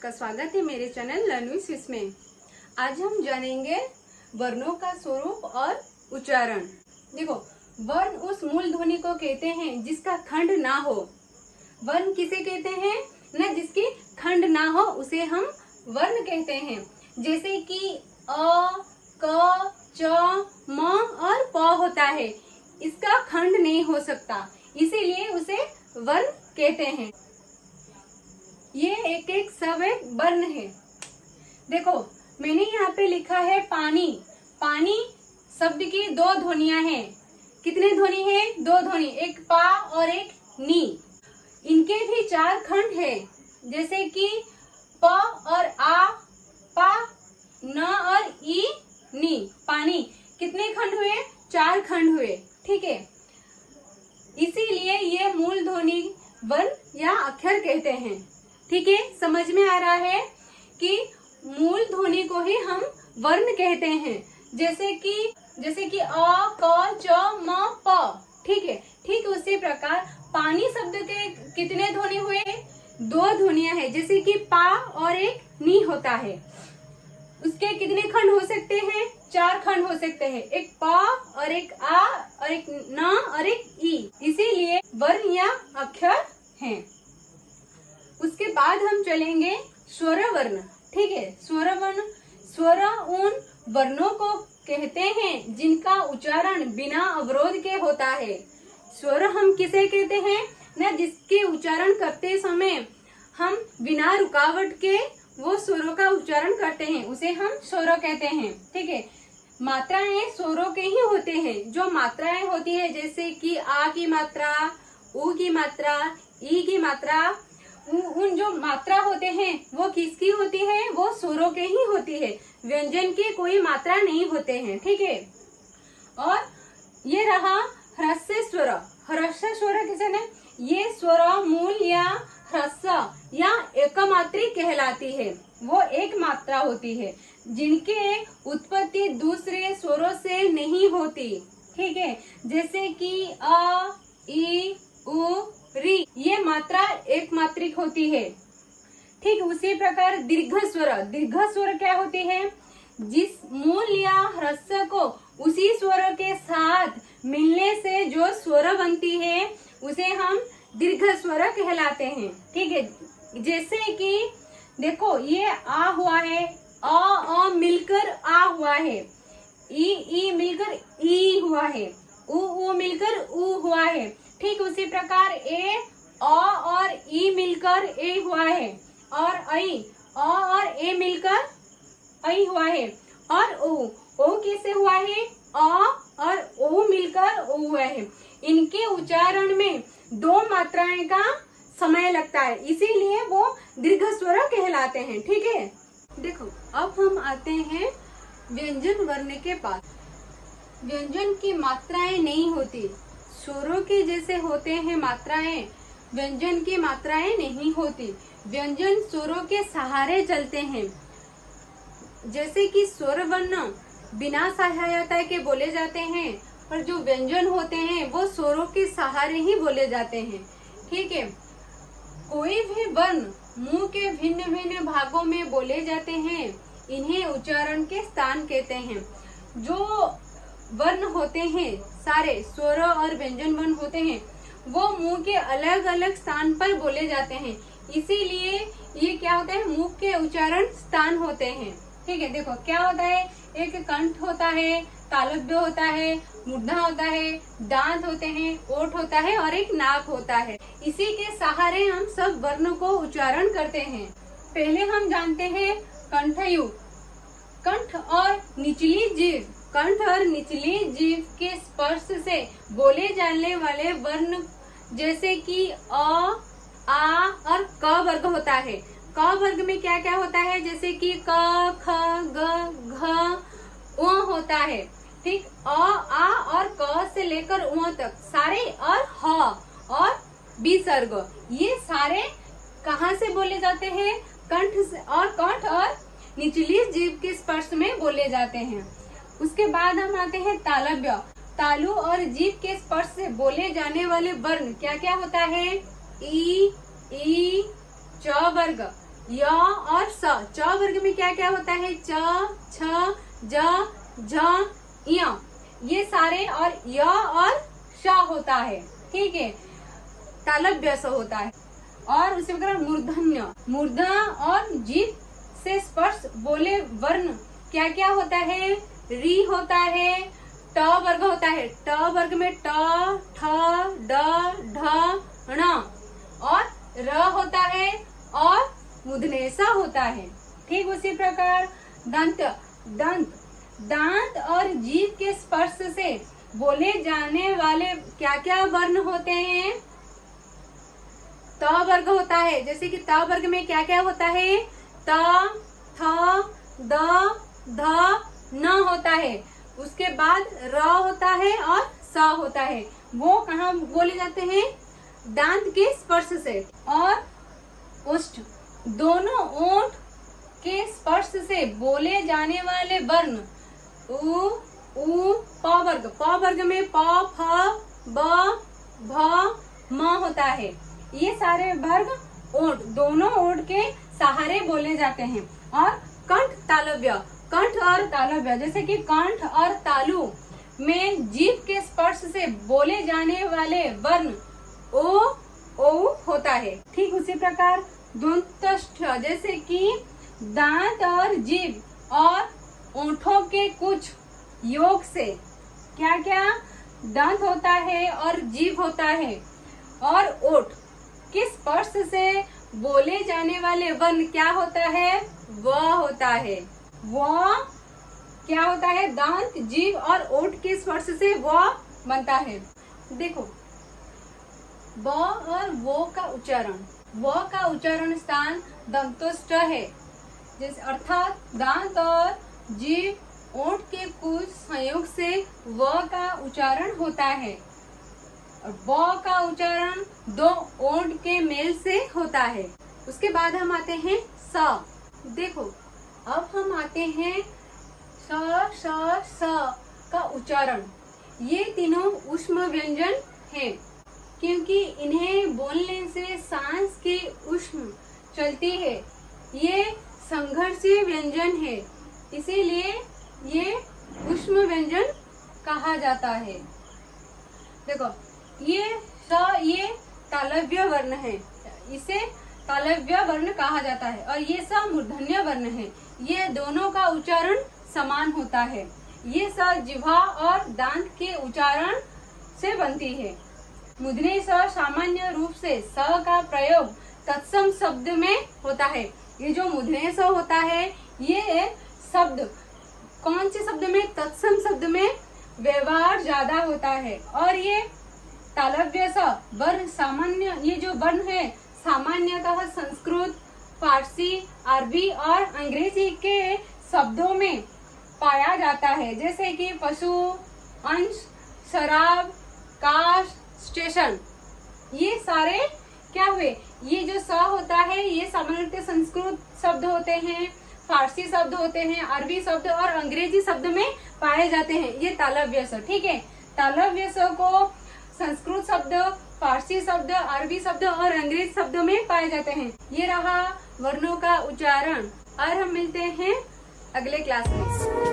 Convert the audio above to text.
आपका स्वागत है मेरे चैनल लर्न विद स्विस में। आज हम जानेंगे वर्णों का स्वरूप और उच्चारण। देखो, वर्ण उस मूल ध्वनि को कहते हैं जिसका खंड ना हो। वर्ण किसे कहते हैं ना, जिसकी खंड ना हो उसे हम वर्ण कहते हैं। जैसे कि अ, क, च, म और प होता है, इसका खंड नहीं हो सकता, इसीलिए उसे वर्ण कहते हैं। ये एक एक सब एक वर्ण है। देखो, मैंने यहाँ पे लिखा है पानी। पानी शब्द की दो ध्वनियां हैं। कितने ध्वनि है? दो ध्वनि, एक पा और एक नी। इनके भी चार खंड है, जैसे कि प और आ, पा, न और ई, नी। पानी कितने खंड हुए? चार खंड हुए। ठीक है, इसीलिए ये मूल ध्वनि वर्ण या अक्षर कहते हैं। ठीक है, समझ में आ रहा है कि मूल ध्वनि को ही हम वर्ण कहते हैं। जैसे कि अ, क, च, म, प। ठीक है, ठीक उसी प्रकार पानी शब्द के कितने ध्वनि हुए? दो ध्वनियां हैं, जैसे कि पा और एक नी होता है। उसके कितने खंड हो सकते हैं? चार खंड हो सकते हैं, एक पा और एक आ और एक न और एक ई। इसीलिए वर्ण या अक्षर हैं। उसके बाद हम चलेंगे स्वर वर्ण। ठीक है, स्वर वर्ण, स्वर उन वर्णों को कहते हैं जिनका उच्चारण बिना अवरोध के होता है। स्वर हम किसे कहते हैं ना, जिसके उच्चारण करते समय हम बिना रुकावट के वो स्वरों का उच्चारण करते हैं, उसे हम स्वर कहते हैं। ठीक है, मात्राएं स्वरों के ही होते हैं। जो मात्राएं होती है, जैसे कि आ की मात्रा, उ की मात्रा, ई की मात्रा, उन जो मात्रा होते हैं वो किसकी होती है? वो स्वरों के ही होती है। व्यंजन की कोई मात्रा नहीं होते हैं। ठीक है, और ये रहा ह्रस्व स्वर। ह्रस्व स्वर किसे ने? ये स्वर मूल या ह्रस्व या एकमात्री कहलाती है। वो एक मात्रा होती है जिनके उत्पत्ति दूसरे स्वरों से नहीं होती। ठीक है, जैसे कि अ, ई, उ, री, ये मात्रा एक मात्रिक होती है। ठीक उसी प्रकार दीर्घ स्वर। दीर्घ स्वर क्या होती है? जिस मूल या ह्रस्व को उसी स्वर के साथ मिलने से जो स्वर बनती है उसे हम दीर्घ स्वर कहलाते हैं। ठीक है, जैसे कि देखो, ये आ हुआ है, अ मिलकर आ हुआ है, ई मिलकर ई हुआ है, उ मिलकर उ हुआ है। ठीक उसी प्रकार ए, अ और ई मिलकर ए हुआ है, और ऐ, अ और ए मिलकर ऐ हुआ है, और ओ कैसे हुआ है? अ और ओ मिलकर ओ हुआ है। इनके उच्चारण में दो मात्राएं का समय लगता है, इसीलिए वो दीर्घ स्वर कहलाते हैं। ठीक है, देखो अब हम आते हैं व्यंजन वर्ण के पास। व्यंजन की मात्राएं नहीं होती, स्वरों के जैसे होते हैं मात्राएं, व्यंजन की मात्राएं नहीं होती। व्यंजन स्वरों के सहारे चलते हैं। जैसे कि स्वर वर्ण बिना सहायता के बोले जाते हैं, पर जो व्यंजन होते हैं वो स्वरों के सहारे ही बोले जाते हैं। ठीक है, कोई भी वर्ण मुंह के भिन्न भिन्न भागों में बोले जाते हैं, इन्हें उच्चारण के स्थान कहते हैं। जो वर्ण होते हैं, सारे स्वर और व्यंजन वर्ण होते हैं, वो मुंह के अलग अलग स्थान पर बोले जाते हैं, इसीलिए ये क्या होता है? मुंह के उच्चारण स्थान होते हैं। ठीक है, देखो क्या होता है? एक कंठ होता है, तालव्य होता है, मूर्धा होता है, दांत होते हैं, ओठ होता है और एक नाक होता है। इसी के सहारे हम सब वर्ण को उच्चारण करते हैं। पहले हम जानते हैं कंठयुग। कंठ और निचली जीभ, कंठ और निचली जीभ के स्पर्श से बोले जाने वाले वर्ण, जैसे कि अ, आ और क वर्ग होता है। क वर्ग में क्या क्या होता है? जैसे कि क, ख, ग, घ, उ होता है। ठीक, अ, आ और क से लेकर उ तक सारे, और ह और विसर्ग, ये सारे कहाँ से बोले जाते हैं? कंठ और निचली जीभ के स्पर्श में बोले जाते हैं। उसके बाद हम आते हैं तालव्य। तालु और जीभ के स्पर्श से बोले जाने वाले वर्ण क्या क्या होता है? ई, च वर्ग, य और स। च वर्ग में क्या क्या होता है? च, छ, ज, झ, य, ये सारे, और य और श होता है। ठीक है, तालव्य स होता है। और उसी प्रकार मूर्धन्य, मूर्धा और जीभ से स्पर्श बोले वर्ण क्या क्या होता है? री होता है, ट वर्ग होता है। ट वर्ग में ट, ठ, ड, ढ, ण और र होता है और मूर्धन्य स होता है। ठीक उसी प्रकार दंत, दंत, दांत और जीभ के स्पर्श से बोले जाने वाले क्या क्या वर्ण होते हैं? त वर्ग होता है। जैसे कि त वर्ग में क्या क्या होता है? त, थ, द, ध, न होता है। उसके बाद र होता है और स होता है। वो कहाँ बोले जाते हैं? दांत के स्पर्श से। और ओष्ठ, दोनों ओंठ के स्पर्श से बोले जाने वाले वर्ण उ, उ, प वर्ग। प वर्ग में प, फ, ब, भ, म होता है। ये सारे वर्ग ओंठ, दोनों ओंठ के सहारे बोले जाते हैं। और कंठ तालव्य, कंठ और तालव्य, जैसे कि कंठ और तालु में जीभ के स्पर्श से बोले जाने वाले वर्ण ओ, औ होता है। ठीक उसी प्रकार दंतस्थ, जैसे कि दांत और जीभ और ओंठों के कुछ योग से क्या क्या दांत होता है और जीभ होता है, और ओठ के स्पर्श से बोले जाने वाले वर्ण क्या होता है? व होता है। व क्या होता है? दांत, जीभ और ओठ के स्पर्श से व बनता है। देखो, ब और वो का उच्चारण, व का उच्चारण स्थान दंतोष्ठ है, जैसे अर्थात दांत और जीभ ओठ के कुछ संयोग से व का उच्चारण होता है। ब का उच्चारण दो ओंठ के मेल से होता है। उसके बाद हम आते हैं स। देखो, अब हम आते हैं स, श, स का उच्चारण। ये तीनों ऊष्म व्यंजन हैं, क्योंकि इन्हें बोलने से सांस की ऊष्म चलती है। ये संघर्षीय व्यंजन है, इसीलिए ये ऊष्म व्यंजन कहा जाता है। देखो, ये तालव्य वर्ण है, इसे तालव्य वर्ण कहा जाता है। और ये स मूर्धन्य वर्ण है। ये दोनों का उच्चारण समान होता है। ये स जिह्वा और दांत के उच्चारण से बनती है। मूर्धन्य स सामान्य रूप से स का प्रयोग तत्सम शब्द में होता है। ये जो मूर्धन्य स होता है, ये शब्द कौन से शब्द में? तत्सम शब्द में व्यवहार ज्यादा होता है। और ये तालव्य स वर्ण सामान्य, ये जो वर्ण है सामान्यतः संस्कृत, फारसी, अरबी और अंग्रेजी के शब्दों में पाया जाता है, जैसे कि पशु, अंश, शराब, काश, स्टेशन। ये सारे क्या हुए? ये जो स होता है ये सामान्यतः संस्कृत शब्द होते हैं, फारसी शब्द होते हैं, अरबी शब्द और अंग्रेजी शब्द में पाए जाते हैं। ये तालव्य स। ठीक है, तालव्य स को संस्कृत शब्द, फारसी शब्द, अरबी शब्द और अंग्रेजी शब्द में पाए जाते हैं। ये रहा वर्णों का उच्चारण। और हम मिलते हैं अगले क्लास में।